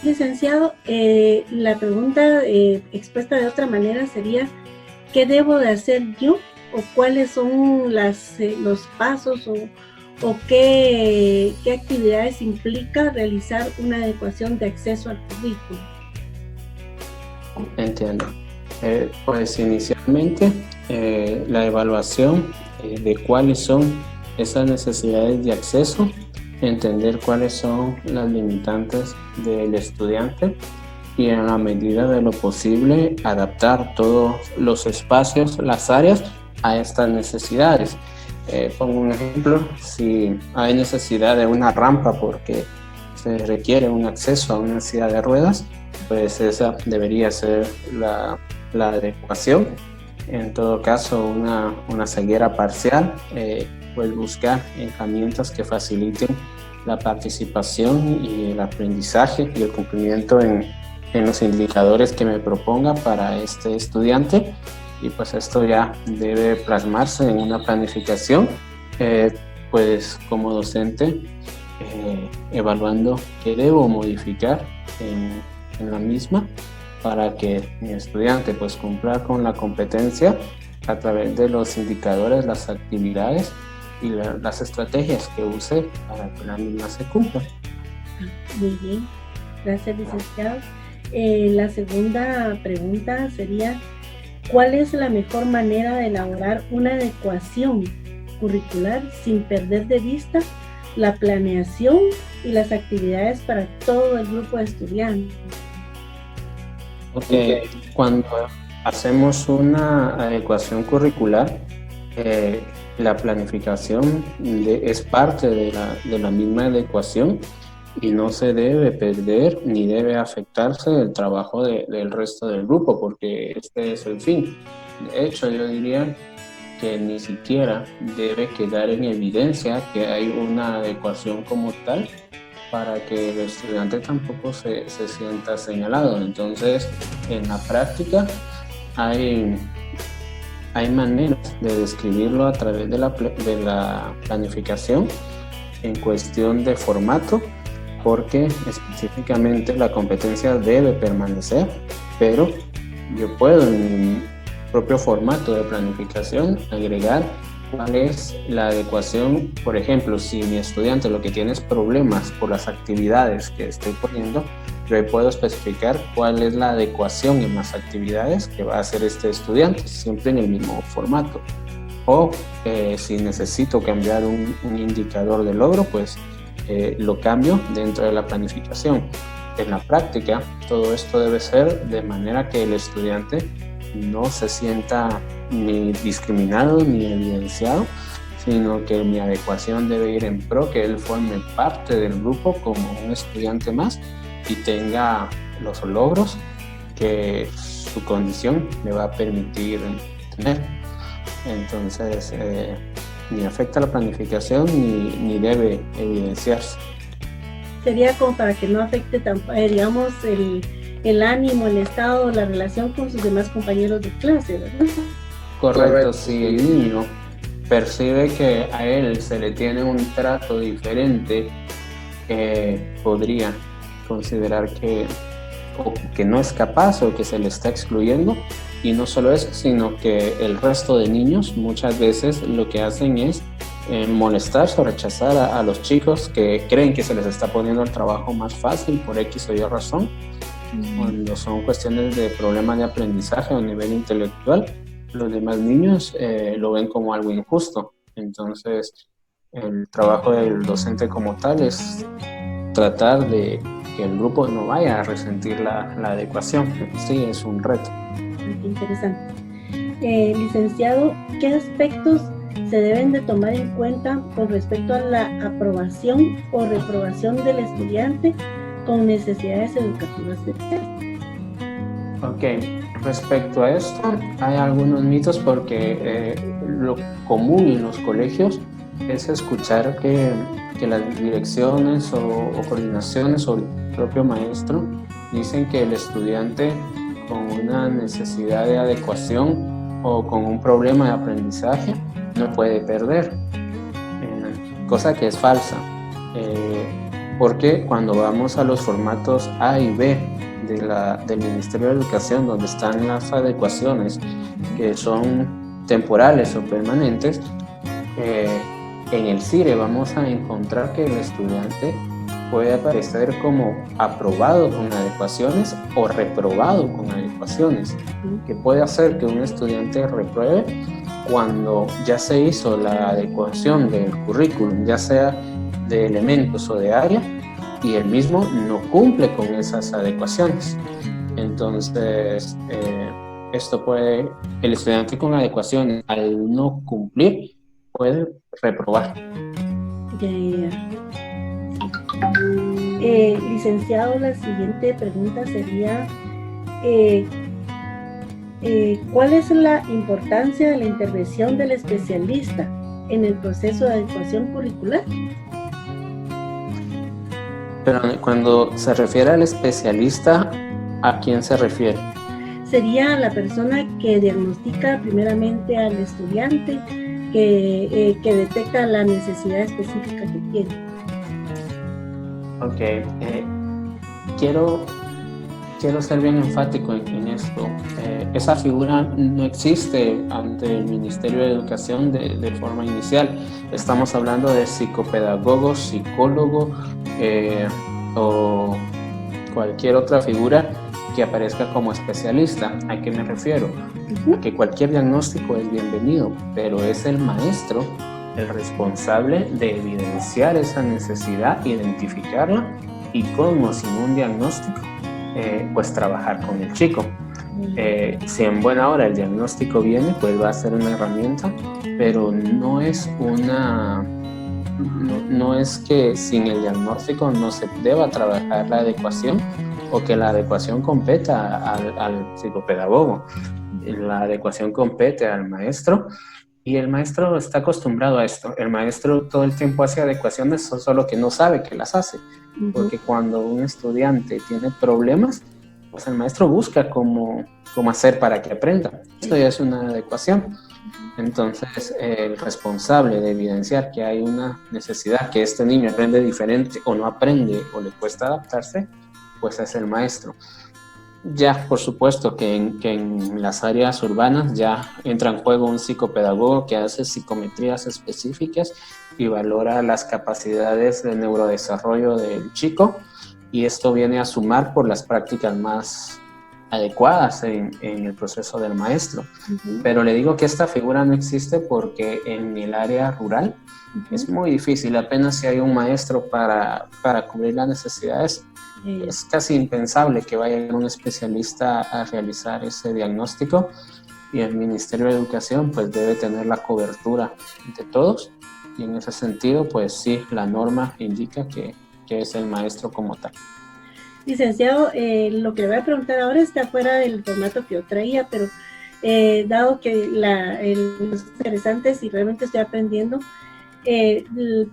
Licenciado, la pregunta expuesta de otra manera sería, ¿qué debo de hacer yo o cuáles son los pasos o qué actividades implica realizar una adecuación de acceso al currículo? Entiendo. Pues inicialmente la evaluación de cuáles son esas necesidades de acceso, entender cuáles son las limitantes del estudiante y en la medida de lo posible adaptar todos los espacios, las áreas a estas necesidades. Pongo un ejemplo, si hay necesidad de una rampa porque se requiere un acceso a una silla de ruedas, pues esa debería ser la adecuación. En todo caso, una ceguera parcial, pues buscar herramientas que faciliten la participación y el aprendizaje y el cumplimiento en los indicadores que me proponga para este estudiante, y pues esto ya debe plasmarse en una planificación, pues como docente, evaluando qué debo modificar en la misma para que mi estudiante pues cumpla con la competencia a través de los indicadores, las actividades y las estrategias que use para que la misma se cumpla. Muy bien, gracias, licenciado. La segunda pregunta sería, ¿cuál es la mejor manera de elaborar una adecuación curricular sin perder de vista la planeación y las actividades para todo el grupo de estudiantes? Porque cuando hacemos una adecuación curricular, la planificación es parte de la misma adecuación y no se debe perder ni debe afectarse el trabajo del resto del grupo, porque este es el fin. De hecho, yo diría que ni siquiera debe quedar en evidencia que hay una adecuación como tal, para que el estudiante tampoco se sienta señalado. Entonces, en la práctica hay maneras de describirlo a través de la planificación en cuestión de formato, porque específicamente la competencia debe permanecer, pero yo puedo en mi propio formato de planificación agregar cuál es la adecuación. Por ejemplo, si mi estudiante lo que tiene es problemas por las actividades que estoy poniendo, yo puedo especificar cuál es la adecuación en las actividades que va a hacer este estudiante, siempre en el mismo formato. O si necesito cambiar un indicador de logro, pues lo cambio dentro de la planificación. En la práctica, todo esto debe ser de manera que el estudiante no se sienta ni discriminado ni evidenciado, sino que mi adecuación debe ir en pro que él forme parte del grupo como un estudiante más y tenga los logros que su condición le va a permitir tener. Entonces, ni afecta la planificación ni debe evidenciarse. Sería como para que no afecte, digamos, el ánimo, el estado, la relación con sus demás compañeros de clase, ¿verdad? Correcto, si el niño percibe que a él se le tiene un trato diferente, podría considerar que no es capaz o que se le está excluyendo. Y no solo eso, sino que el resto de niños muchas veces lo que hacen es molestarse o rechazar a los chicos que creen que se les está poniendo el trabajo más fácil por X o Y razón. Cuando son cuestiones de problemas de aprendizaje a nivel intelectual, los demás niños lo ven como algo injusto. Entonces, el trabajo del docente como tal es tratar de que el grupo no vaya a resentir la adecuación. Sí, es un reto. Qué interesante. Licenciado, ¿qué aspectos se deben de tomar en cuenta con respecto a la aprobación o reprobación del estudiante con necesidades educativas especiales? Ok, respecto a esto, hay algunos mitos porque lo común en los colegios es escuchar que las direcciones o coordinaciones o el propio maestro dicen que el estudiante con una necesidad de adecuación o con un problema de aprendizaje no puede perder, cosa que es falsa. porque cuando vamos a los formatos A y B del Ministerio de Educación, donde están las adecuaciones que son temporales o permanentes, en el CIRE vamos a encontrar que el estudiante puede aparecer como aprobado con adecuaciones o reprobado con adecuaciones, que puede hacer que un estudiante repruebe cuando ya se hizo la adecuación del currículum, ya sea de elementos o de área, y el mismo no cumple con esas adecuaciones. Entonces, el estudiante con adecuaciones, al no cumplir, puede reprobar. Licenciado, la siguiente pregunta sería, ¿cuál es la importancia de la intervención del especialista en el proceso de adecuación curricular? Pero cuando se refiere al especialista, ¿a quién se refiere? Sería la persona que diagnostica primeramente al estudiante, que detecta la necesidad específica que tiene. Ok, quiero ser bien enfático en esto. Esa figura no existe ante el Ministerio de Educación de forma inicial. Estamos hablando de psicopedagogo, psicólogo o cualquier otra figura que aparezca como especialista. ¿A qué me refiero? A que cualquier diagnóstico es bienvenido, pero es el maestro el responsable de evidenciar esa necesidad, identificarla y como sin un diagnóstico, pues trabajar con el chico. Si en buena hora el diagnóstico viene, pues va a ser una herramienta, pero no es que sin el diagnóstico no se deba trabajar la adecuación o que la adecuación competa al psicopedagogo. La adecuación compete al maestro y el maestro está acostumbrado a esto. El maestro todo el tiempo hace adecuaciones, solo que no sabe que las hace. Porque cuando un estudiante tiene problemas, pues el maestro busca cómo hacer para que aprenda. Esto ya es una adecuación. Entonces, el responsable de evidenciar que hay una necesidad, que este niño aprende diferente o no aprende o le cuesta adaptarse, pues es el maestro. Ya, por supuesto que en las áreas urbanas ya entra en juego un psicopedagogo que hace psicometrías específicas y valora las capacidades de neurodesarrollo del chico, y esto viene a sumar por las prácticas más adecuadas en el proceso del maestro. Pero le digo que esta figura no existe porque en el área rural es muy difícil, apenas si hay un maestro para cubrir las necesidades. Es casi impensable que vaya un especialista a realizar ese diagnóstico, y el Ministerio de Educación pues debe tener la cobertura de todos, y en ese sentido pues sí, la norma indica que es el maestro como tal. Licenciado, lo que le voy a preguntar ahora está fuera del formato que yo traía, pero dado que es interesante y realmente estoy aprendiendo,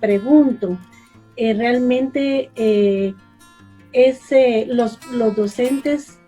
pregunto, ¿realmente los docentes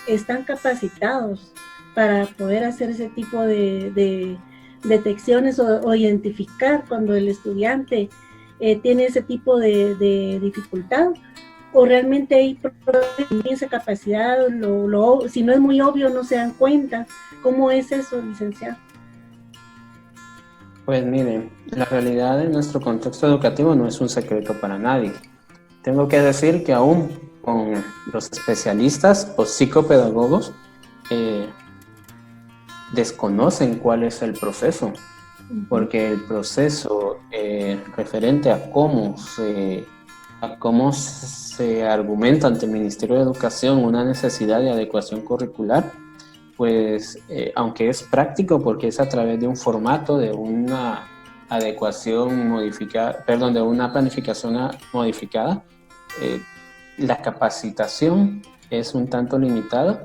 están capacitados para poder hacer ese tipo de detecciones o identificar cuando el estudiante tiene ese tipo de dificultad? ¿O realmente hay esa capacidad? Si no es muy obvio, no se dan cuenta. ¿Cómo es eso, licenciado? Pues miren, la realidad de nuestro contexto educativo no es un secreto para nadie. Tengo que decir que aún con los especialistas o psicopedagogos desconocen cuál es el proceso, porque el proceso referente a cómo se argumenta ante el Ministerio de Educación una necesidad de adecuación curricular, pues aunque es práctico porque es a través de un formato, de una adecuación modificada, de una planificación modificada, la capacitación es un tanto limitada,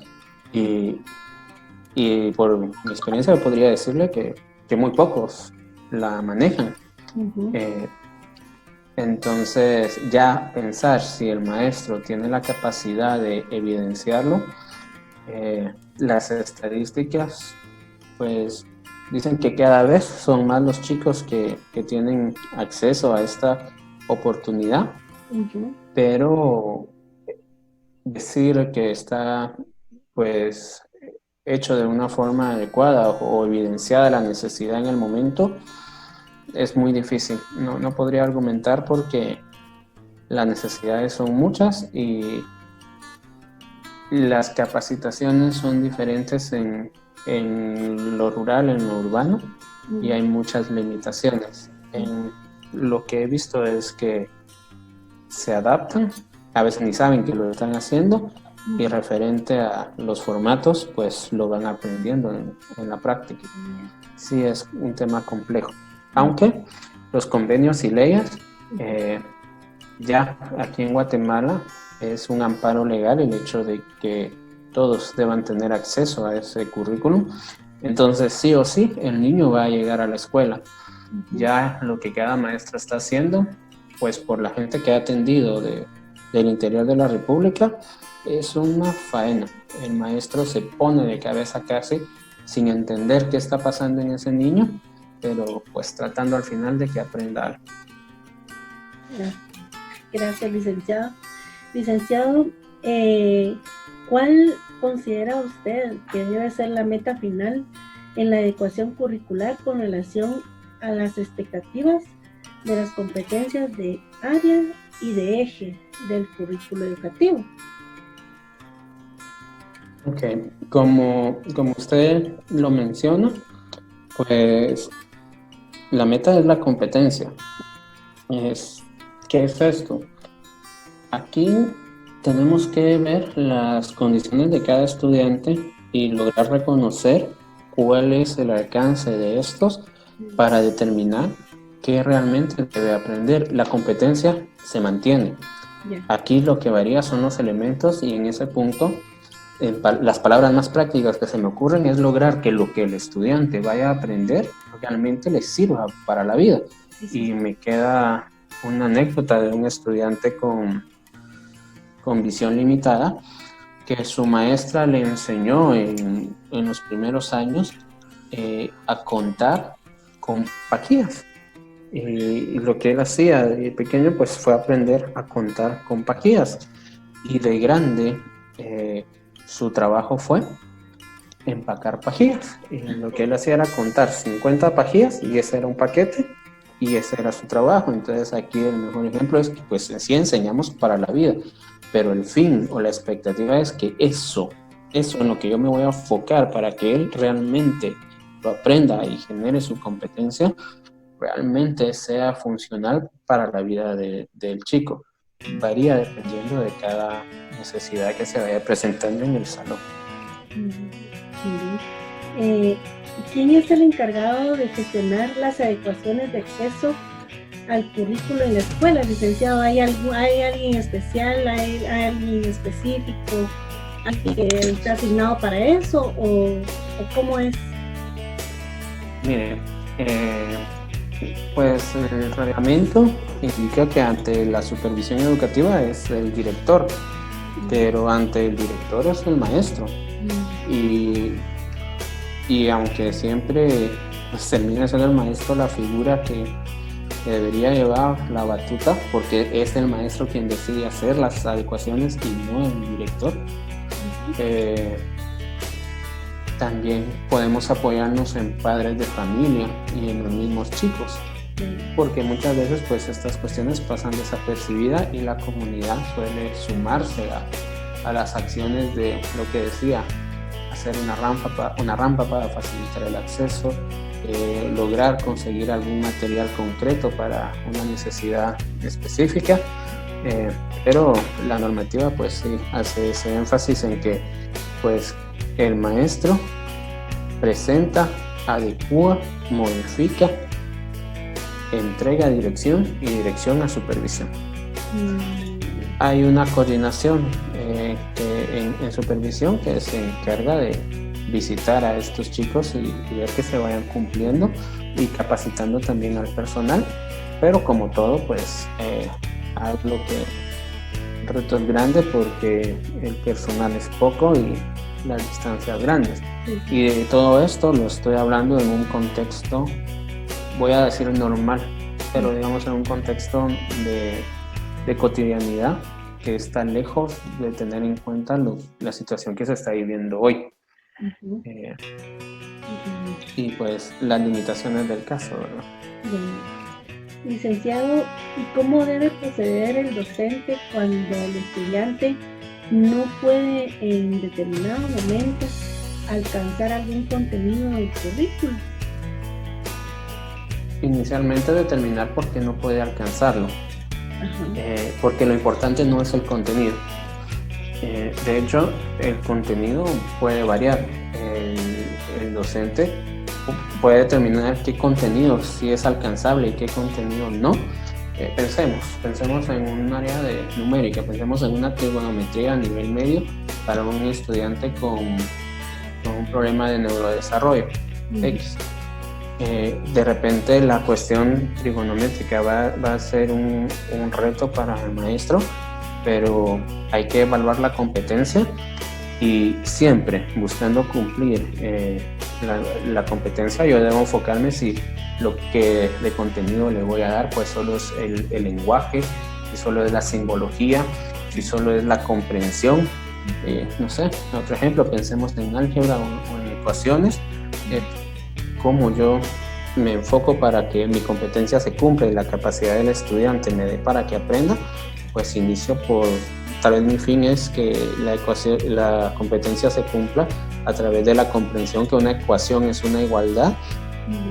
y por mi experiencia podría decirle que muy pocos la manejan. Entonces, ya pensar si el maestro tiene la capacidad de evidenciarlo, las estadísticas pues dicen que cada vez son más los chicos que tienen acceso a esta oportunidad, Ujú. pero decir que está pues hecho de una forma adecuada o evidenciada la necesidad en el momento es muy difícil. No podría argumentar porque las necesidades son muchas y las capacitaciones son diferentes en lo rural, en lo urbano, y hay muchas limitaciones. Lo que he visto es que se adaptan, a veces ni saben que lo están haciendo, y referente a los formatos, pues lo van aprendiendo en la práctica. Sí, es un tema complejo. Aunque los convenios y leyes, ya aquí en Guatemala es un amparo legal el hecho de que todos deban tener acceso a ese currículum. Entonces, sí o sí, el niño va a llegar a la escuela. Ya lo que cada maestra está haciendo, pues por la gente que ha atendido del interior de la República, es una faena. El maestro se pone de cabeza casi sin entender qué está pasando en ese niño, pero pues tratando al final de que aprenda algo. Gracias, licenciado. Licenciado, ¿cuál considera usted que debe ser la meta final en la adecuación curricular con relación a las expectativas de las competencias de área y de eje del currículo educativo? Ok, como usted lo menciona, pues la meta es la competencia. ¿Qué es esto? Aquí tenemos que ver las condiciones de cada estudiante y lograr reconocer cuál es el alcance de estos para determinar qué realmente debe aprender. La competencia se mantiene. Aquí lo que varía son los elementos y en ese punto las palabras más prácticas que se me ocurren es lograr que lo que el estudiante vaya a aprender realmente le sirva para la vida. Y me queda una anécdota de un estudiante con visión limitada que su maestra le enseñó en los primeros años a contar con paquillas. Y lo que él hacía de pequeño pues fue aprender a contar con paquillas. Y de grande su trabajo fue empacar pajillas. Y lo que él hacía era contar 50 pajillas y ese era un paquete y ese era su trabajo. Entonces aquí el mejor ejemplo es que pues sí enseñamos para la vida, pero el fin o la expectativa es que eso en lo que yo me voy a enfocar para que él realmente lo aprenda y genere su competencia, realmente sea funcional para la vida del chico. Varía dependiendo de cada necesidad que se vaya presentando en el salón. ¿Quién es el encargado de gestionar las adecuaciones de acceso al currículo en la escuela, licenciado? ¿Hay alguien especial, hay alguien específico, alguien que está asignado para eso o cómo es? Mire, pues el reglamento indica que ante la supervisión educativa es el director, pero ante el director es el maestro. Y aunque siempre pues, termina siendo el maestro la figura que debería llevar la batuta, porque es el maestro quien decide hacer las adecuaciones y no el director, también podemos apoyarnos en padres de familia y en los mismos chicos, porque muchas veces pues estas cuestiones pasan desapercibidas y la comunidad suele sumarse a las acciones de lo que decía, hacer una rampa para facilitar el acceso, lograr conseguir algún material concreto para una necesidad específica, pero la normativa pues sí hace ese énfasis en que pues el maestro presenta, adecúa, modifica, entrega a dirección y dirección a supervisión. Hay una coordinación en supervisión que se encarga de visitar a estos chicos y ver que se vayan cumpliendo y capacitando también al personal, pero como todo pues algo que reto es grande porque el personal es poco y las distancias grandes. Y de todo esto lo estoy hablando en un contexto, voy a decir normal, pero digamos en un contexto de cotidianidad que está lejos de tener en cuenta la situación que se está viviendo hoy. Y pues las limitaciones del caso, ¿verdad? Licenciado, ¿y cómo debe proceder el docente cuando el estudiante no puede en determinado momento alcanzar algún contenido del currículo? Inicialmente determinar por qué no puede alcanzarlo, porque lo importante no es el contenido. De hecho, el contenido puede variar. El docente puede determinar qué contenido sí es alcanzable y qué contenido no. Pensemos en un área de numérica, pensemos en una trigonometría a nivel medio para un estudiante con un problema de neurodesarrollo X. De repente la cuestión trigonométrica va a ser un reto para el maestro, pero hay que evaluar la competencia y siempre buscando cumplir la competencia. Yo debo enfocarme si lo que de contenido le voy a dar pues solo es el lenguaje, si solo es la simbología, si solo es la comprensión. No sé, otro ejemplo, pensemos en álgebra o en ecuaciones. Cómo yo me enfoco para que mi competencia se cumpla y la capacidad del estudiante me dé para que aprenda, pues inicio por, tal vez mi fin es que la competencia se cumpla a través de la comprensión que una ecuación es una igualdad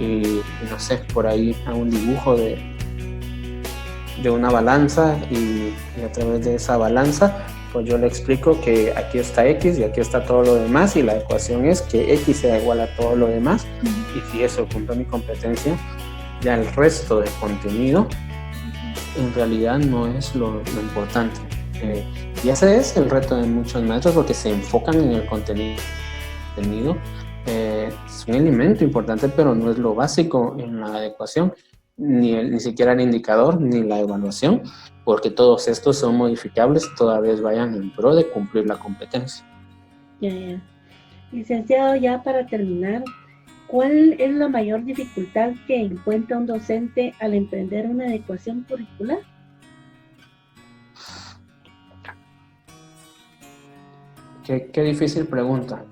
y no sé, por ahí hago un dibujo de una balanza y a través de esa balanza pues yo le explico que aquí está X y aquí está todo lo demás y la ecuación es que X sea igual a todo lo demás y si eso cumple mi competencia, ya el resto del contenido en realidad no es lo importante. Y ese es el reto de muchos maestros porque se enfocan en el contenido. Es un elemento importante, pero no es lo básico en la adecuación, ni siquiera el indicador, ni la evaluación, porque todos estos son modificables, toda vez vayan en pro de cumplir la competencia. Ya. Licenciado, ya para terminar, ¿cuál es la mayor dificultad que encuentra un docente al emprender una adecuación curricular? Qué difícil pregunta.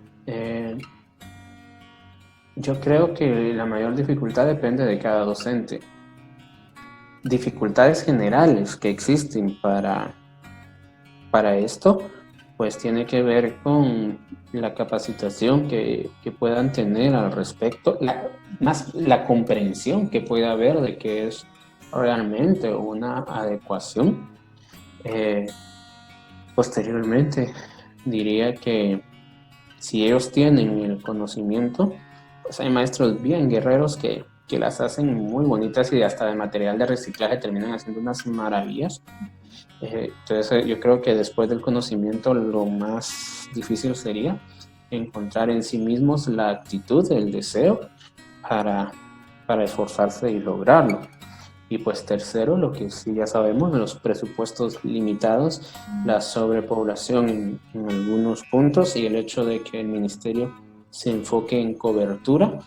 Yo creo que la mayor dificultad depende de cada docente. Dificultades generales que existen para esto, pues tiene que ver con la capacitación que puedan tener al respecto, más la comprensión que pueda haber de que es realmente una adecuación. Posteriormente, diría que si ellos tienen el conocimiento, pues hay maestros bien guerreros que las hacen muy bonitas y hasta de material de reciclaje terminan haciendo unas maravillas. Entonces yo creo que después del conocimiento lo más difícil sería encontrar en sí mismos la actitud, el deseo para esforzarse y lograrlo. Y pues tercero, lo que sí ya sabemos, los presupuestos limitados, la sobrepoblación en algunos puntos y el hecho de que el ministerio se enfoque en cobertura,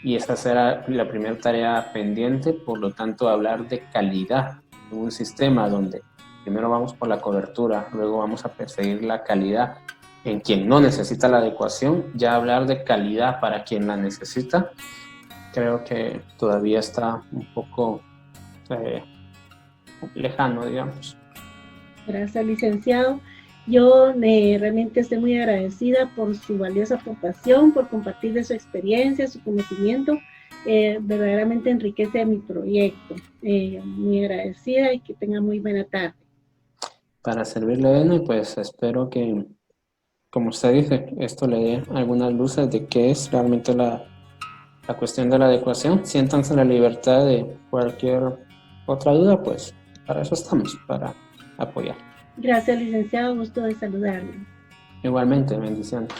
y esa será la primera tarea pendiente. Por lo tanto, hablar de calidad en un sistema donde primero vamos por la cobertura, luego vamos a perseguir la calidad en quien no necesita la adecuación, ya hablar de calidad para quien la necesita, creo que todavía está un poco lejano, digamos. Gracias, licenciado. Yo realmente estoy muy agradecida por su valiosa aportación, por compartir de su experiencia, su conocimiento. Verdaderamente enriquece mi proyecto. Muy agradecida y que tenga muy buena tarde. Para servirle, y pues espero que, como usted dice, esto le dé algunas luces de qué es realmente la cuestión de la adecuación. Siéntanse la libertad de cualquier otra duda, pues para eso estamos, para apoyar. Gracias, licenciado. Gusto de saludarle. Igualmente, bendiciones.